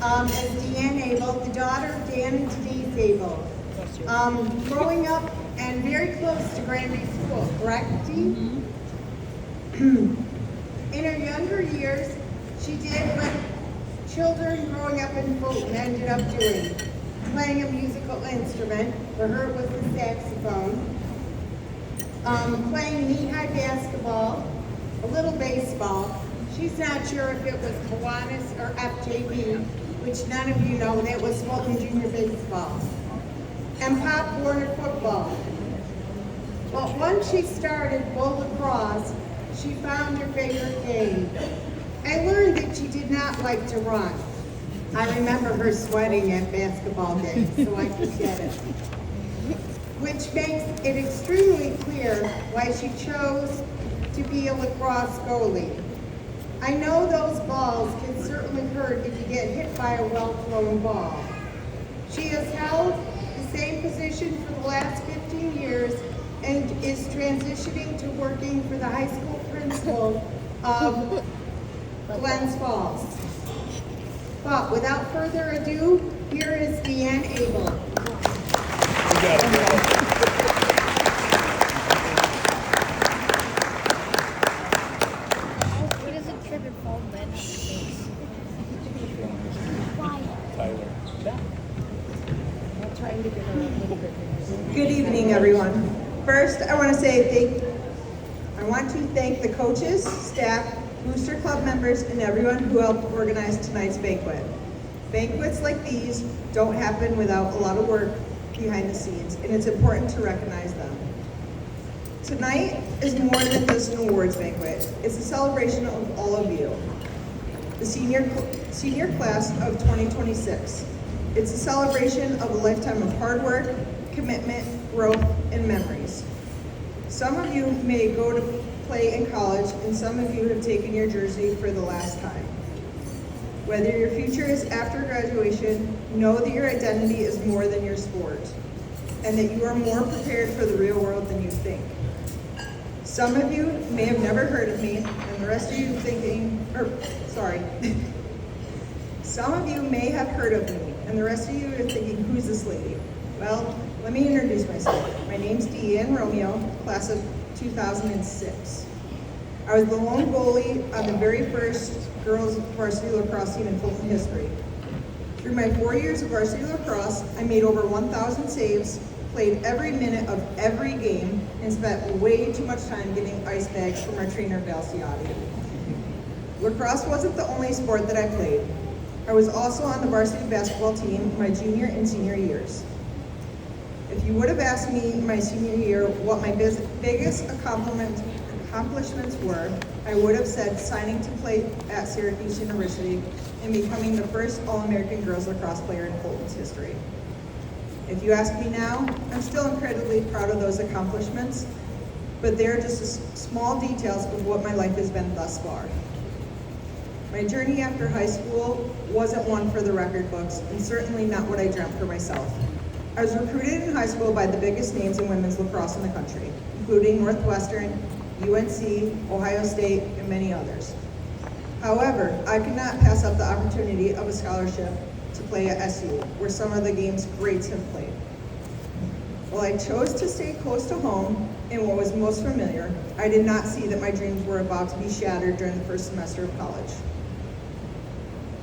as Deanne Abel, the daughter of Dan and Denise Abel. Growing up and very close to Granby School, correct, Dee? In her younger years, she did what children growing up in Fulton ended up doing, playing a musical instrument. For her, it was the saxophone. Playing knee-high basketball, a little baseball. She's not sure if it was Kiwanis or FJB, which none of you know, that was Fulton Junior Baseball. And Pop Warner football. But once she started bull lacrosse, she found her favorite game. I learned that she did not like to run. I remember her sweating at basketball games, so I could get it. Which makes it extremely clear why she chose to be a lacrosse goalie. I know those balls can certainly hurt if you get hit by a well-thrown ball. She has held the same position for the last 15 years and is transitioning to working for the high school principal of Glens Falls. But without further ado, here is Deanne Abel. You got it, girl. What is a trip and fall then on the face? Why? Tyler. I'm trying to get her a little bit. Good evening, everyone. First, I want to thank the coaches, staff, Booster Club members, and everyone who helped organize tonight's banquet. Banquets like these don't happen without a lot of work behind the scenes, and it's important to recognize them. Tonight is more than just an awards banquet. It's a celebration of all of you, the senior class of 2026. It's a celebration of a lifetime of hard work, commitment, growth, and memories. Some of you may go to play in college, and some of you have taken your jersey for the last time. Whether your future is after graduation, know that your identity is more than your sport, and that you are more prepared for the real world than you think. Some of you may have never heard of me, and the rest of you some of you may have heard of me, and the rest of you are thinking, who's this lady? Well, let me introduce myself. My name's Deanne Romeo, class of 2006. I was the lone goalie on the very first girls varsity lacrosse team in Fulton history. Through my 4 years of varsity lacrosse, I made over 1,000 saves, played every minute of every game, and spent way too much time getting ice bags from our trainer, Val Ciotti. Lacrosse wasn't the only sport that I played. I was also on the varsity basketball team my junior and senior years. If you would have asked me my senior year what my biggest accomplishments were, I would have said signing to play at Syracuse University and becoming the first All-American girls lacrosse player in Fulton's history. If you ask me now, I'm still incredibly proud of those accomplishments, but they're just small details of what my life has been thus far. My journey after high school wasn't one for the record books, and certainly not what I dreamt for myself. I was recruited in high school by the biggest names in women's lacrosse in the country, including Northwestern, UNC, Ohio State, and many others. However, I could not pass up the opportunity of a scholarship to play at SU, where some of the game's greats have played. While I chose to stay close to home and what was most familiar, I did not see that my dreams were about to be shattered during the first semester of college.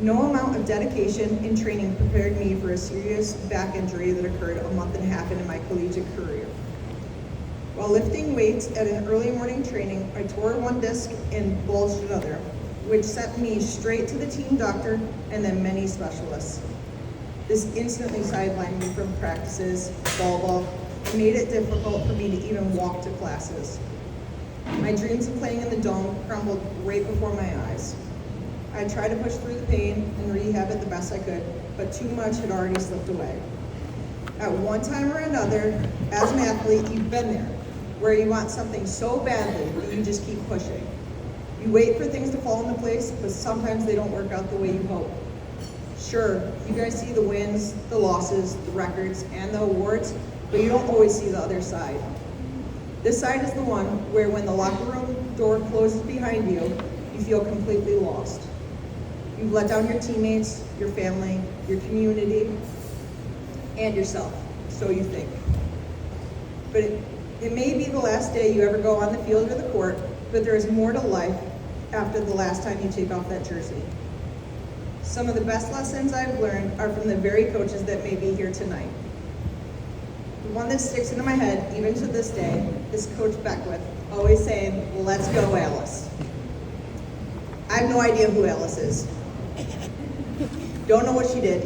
No amount of dedication and training prepared me for a serious back injury that occurred a month and a half into my collegiate career. While lifting weights at an early morning training, I tore one disc and bulged another, which sent me straight to the team doctor and then many specialists. This instantly sidelined me from practices, ball, and made it difficult for me to even walk to classes. My dreams of playing in the Dome crumbled right before my eyes. I tried to push through the pain and rehab it the best I could, but too much had already slipped away. At one time or another, as an athlete, you've been there, where you want something so badly that you just keep pushing. You wait for things to fall into place, but sometimes they don't work out the way you hope. Sure, you guys see the wins, the losses, the records, and the awards, but you don't always see the other side. This side is the one where when the locker room door closes behind you, you feel completely lost. You You've let down your teammates, your family, your community, and yourself, so you think. But it may be the last day you ever go on the field or the court, but there is more to life after the last time you take off that jersey. Some of the best lessons I've learned are from the very coaches that may be here tonight. The one that sticks into my head, even to this day, is Coach Beckwith, always saying, "Let's go, Alice." I have no idea who Alice is. Don't know what she did.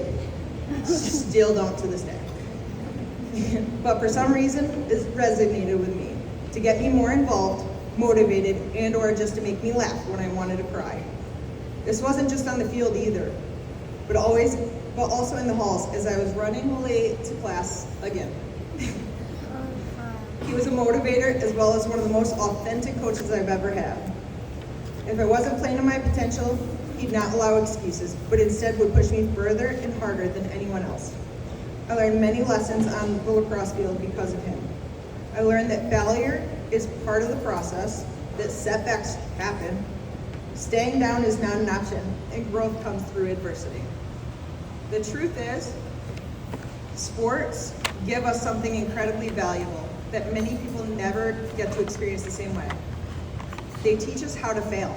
Still don't to this day. But for some reason, it resonated with me to get me more involved, motivated, and or just to make me laugh when I wanted to cry. This wasn't just on the field either, but also in the halls as I was running late to class again. He was a motivator as well as one of the most authentic coaches I've ever had. If I wasn't playing to my potential, he'd not allow excuses, but instead would push me further and harder than anyone else. I learned many lessons on the lacrosse field because of him. I learned that failure is part of the process, that setbacks happen, staying down is not an option, and growth comes through adversity. The truth is, sports give us something incredibly valuable that many people never get to experience the same way. They teach us how to fail.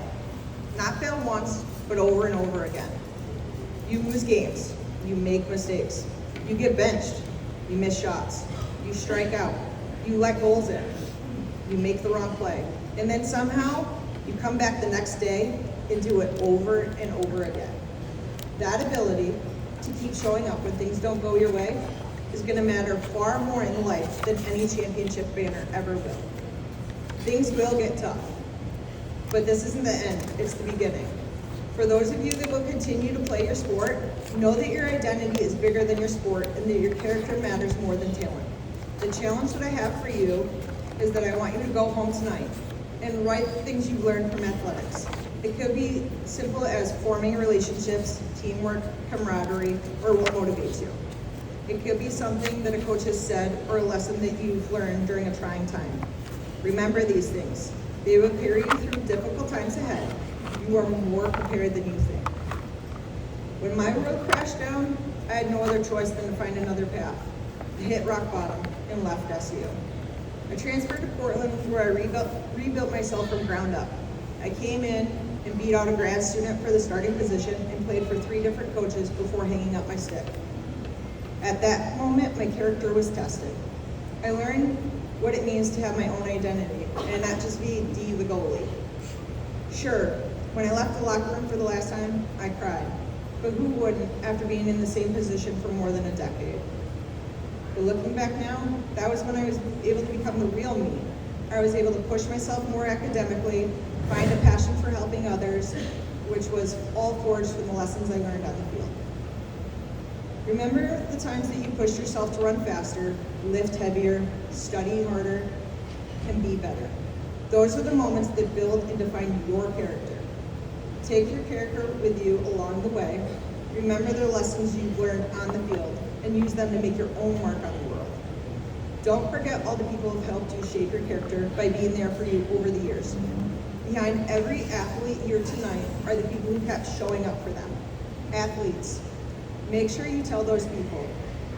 Not fail once, but over and over again. You lose games, you make mistakes, you get benched, you miss shots, you strike out, you let goals in, you make the wrong play, and then somehow you come back the next day and do it over and over again. That ability to keep showing up when things don't go your way is going to matter far more in life than any championship banner ever will. Things will get tough, but this isn't the end, it's the beginning. For those of you that will continue to play your sport, know that your identity is bigger than your sport and that your character matters more than talent. The challenge that I have for you is that I want you to go home tonight and write the things you've learned from athletics. It could be simple as forming relationships, teamwork, camaraderie, or what motivates you. It could be something that a coach has said or a lesson that you've learned during a trying time. Remember these things. They will carry you through difficult times ahead. You are more prepared than you think. When my world crashed down, I had no other choice than to find another path. I hit rock bottom and left SU. I transferred to Portland where I rebuilt myself from ground up. I came in and beat out a grad student for the starting position and played for 3 different coaches before hanging up my stick. At that moment, my character was tested. I learned what it means to have my own identity and not just be D the goalie. Sure, when I left the locker room for the last time, I cried. But who wouldn't after being in the same position for more than a decade? But looking back now, that was when I was able to become the real me. I was able to push myself more academically, find a passion for helping others, which was all forged from the lessons I learned on the field. Remember the times that you pushed yourself to run faster, lift heavier, study harder, and be better. Those are the moments that build and define your character. Take your character with you along the way. Remember the lessons you've learned on the field and use them to make your own mark on the world. Don't forget all the people who have helped you shape your character by being there for you over the years. Behind every athlete here tonight are the people who kept showing up for them. Athletes, make sure you tell those people,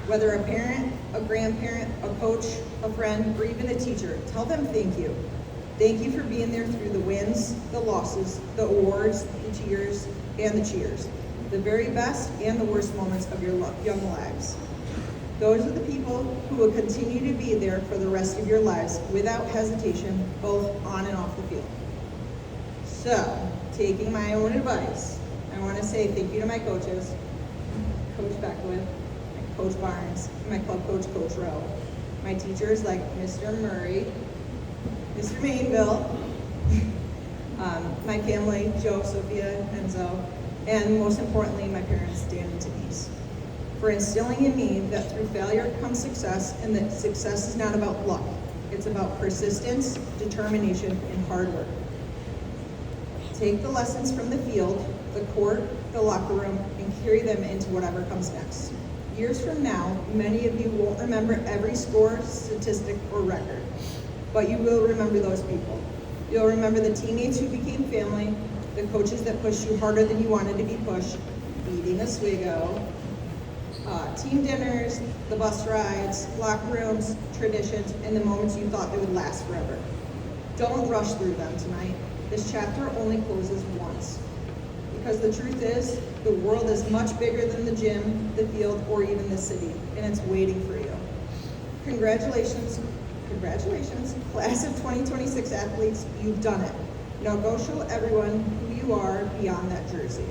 whether a parent, a grandparent, a coach, a friend, or even a teacher, tell them thank you. Thank you for being there through the wins, the losses, the awards, the tears, and the cheers. The very best and the worst moments of your young lives. Those are the people who will continue to be there for the rest of your lives without hesitation, both on and off the field. So, taking my own advice, I want to say thank you to my coaches, Coach Beckwith, Coach Barnes, and my club coach, Coach Rowe. My teachers like Mr. Murray, Mr. Mainville, my family, Joe, Sophia, Enzo, and most importantly, my parents, Dan and Denise, for instilling in me that through failure comes success, and that success is not about luck. It's about persistence, determination, and hard work. Take the lessons from the field, the court, the locker room, and carry them into whatever comes next. Years from now, many of you won't remember every score, statistic, or record, but you will remember those people. You'll remember the teammates who became family, the coaches that pushed you harder than you wanted to be pushed, eating Oswego, team dinners, the bus rides, locker rooms, traditions, and the moments you thought they would last forever. Don't rush through them tonight. This chapter only closes once. Because the truth is, the world is much bigger than the gym, the field, or even the city, and it's waiting for you. Congratulations, class of 2026 athletes, you've done it. Now go show everyone who you are beyond that jersey.